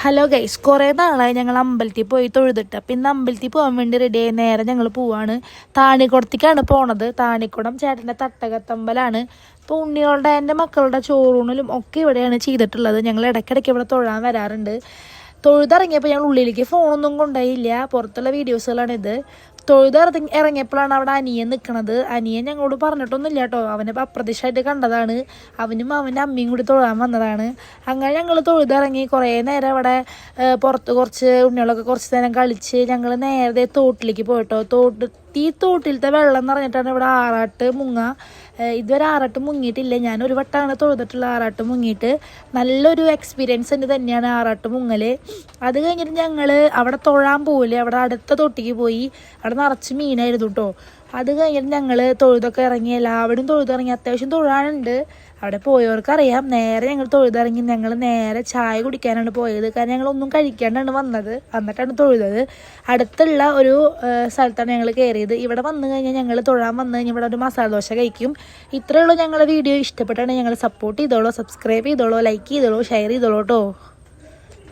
Hello guys, കുറേ നാളായി ഞങ്ങൾ അമ്പലത്തിൽ പോയി തൊഴുതിട്ട്. പിന്നെ അമ്പലത്തിൽ പോകാൻ വേണ്ടി റെഡിയായി നേരെ ഞങ്ങൾ പോവാണ്. താണിക്കുടത്തേക്കാണ് പോണത്. താണിക്കുടം ചേട്ടൻ്റെ തട്ടകത്തമ്പലാണ്. ഇപ്പോൾ ഉണ്ണികളുടെ എൻ്റെ മക്കളുടെ ചോറൂണിലും ഒക്കെ ഇവിടെയാണ് ചെയ്തിട്ടുള്ളത്. ഞങ്ങൾ ഇടയ്ക്കിടയ്ക്ക് ഇവിടെ തൊഴാൻ വരാറുണ്ട്. തൊഴുതിറങ്ങിയപ്പോൾ ഞങ്ങൾ ഉള്ളിലേക്ക് ഫോണൊന്നും കൊണ്ടുപോയില്ല. പുറത്തുള്ള വീഡിയോസുകളാണിത്. ഇറങ്ങിയപ്പോഴാണ് അവിടെ അനിയൻ നിൽക്കണത്. അനിയൻ ഞങ്ങളോട് പറഞ്ഞിട്ടൊന്നുമില്ല കേട്ടോ. അവനെ അപ്രതീക്ഷിതമായിട്ട് കണ്ടതാണ്. അവനും അവൻ്റെ അമ്മയും കൂടി തൊഴാൻ വന്നതാണ്. അങ്ങനെ ഞങ്ങൾ തൊഴുതിറങ്ങി കുറേ നേരം അവിടെ പുറത്ത് കുറച്ച് ഉണ്ണികളൊക്കെ കുറച്ച് നേരം കളിച്ച് ഞങ്ങൾ നേരെ തോട്ടിലേക്ക് പോയിട്ടോ. തോട്ടിലത്തെ വെള്ളം എന്ന് പറഞ്ഞിട്ടാണ് ഇവിടെ ആറാട്ട് മുങ്ങ. ഇതുവരെ ആറാട്ട് മുങ്ങിയിട്ടില്ല. ഞാനൊരു വട്ടമാണ് തൊഴുതിട്ടുള്ള ആറാട്ട് മുങ്ങിയിട്ട്. നല്ലൊരു എക്സ്പീരിയൻസ് ഉണ്ട് തന്നെയാണ് ആറാട്ട് മുങ്ങൽ. അത് കഴിഞ്ഞിട്ട് ഞങ്ങൾ അവിടെ തൊഴാൻ പോവില്ലേ, അവിടെ അടുത്ത തൊട്ടിക്ക് പോയി. അവിടെ നിറച്ച് മീനായിരുന്നു കേട്ടോ. അത് കഴിഞ്ഞിട്ട് ഞങ്ങൾ തൊഴുതൊക്കെ ഇറങ്ങി. എല്ലാവരും തൊഴുതിറങ്ങി. അത്യാവശ്യം തൊഴാനുണ്ട്. അവിടെ പോയവർക്കറിയാം. നേരെ ഞങ്ങൾ തൊഴുതിറങ്ങി. ഞങ്ങൾ നേരെ ചായ കുടിക്കാനാണ് പോയത്. കാരണം ഞങ്ങളൊന്നും കഴിക്കാണ്ടാണ് വന്നത്. എന്നിട്ടാണ് തൊഴുതത്. അടുത്തുള്ള ഒരു സ്ഥലത്താണ് ഞങ്ങൾ കയറിയത്. ഇവിടെ വന്നു കഴിഞ്ഞാൽ ഞങ്ങൾ തൊഴാൻ വന്നു കഴിഞ്ഞാൽ ഇവിടെ ഒരു മസാല ദോശ കഴിക്കും. ഇത്രയേ ഉള്ളൂ. ഞങ്ങളുടെ വീഡിയോ ഇഷ്ടപ്പെട്ടാണ് ഞങ്ങൾ സപ്പോർട്ട് ചെയ്തോളൂ, സബ്സ്ക്രൈബ് ചെയ്തോളൂ, ലൈക്ക് ചെയ്തോളൂ, ഷെയർ ചെയ്തോളൂ കേട്ടോ.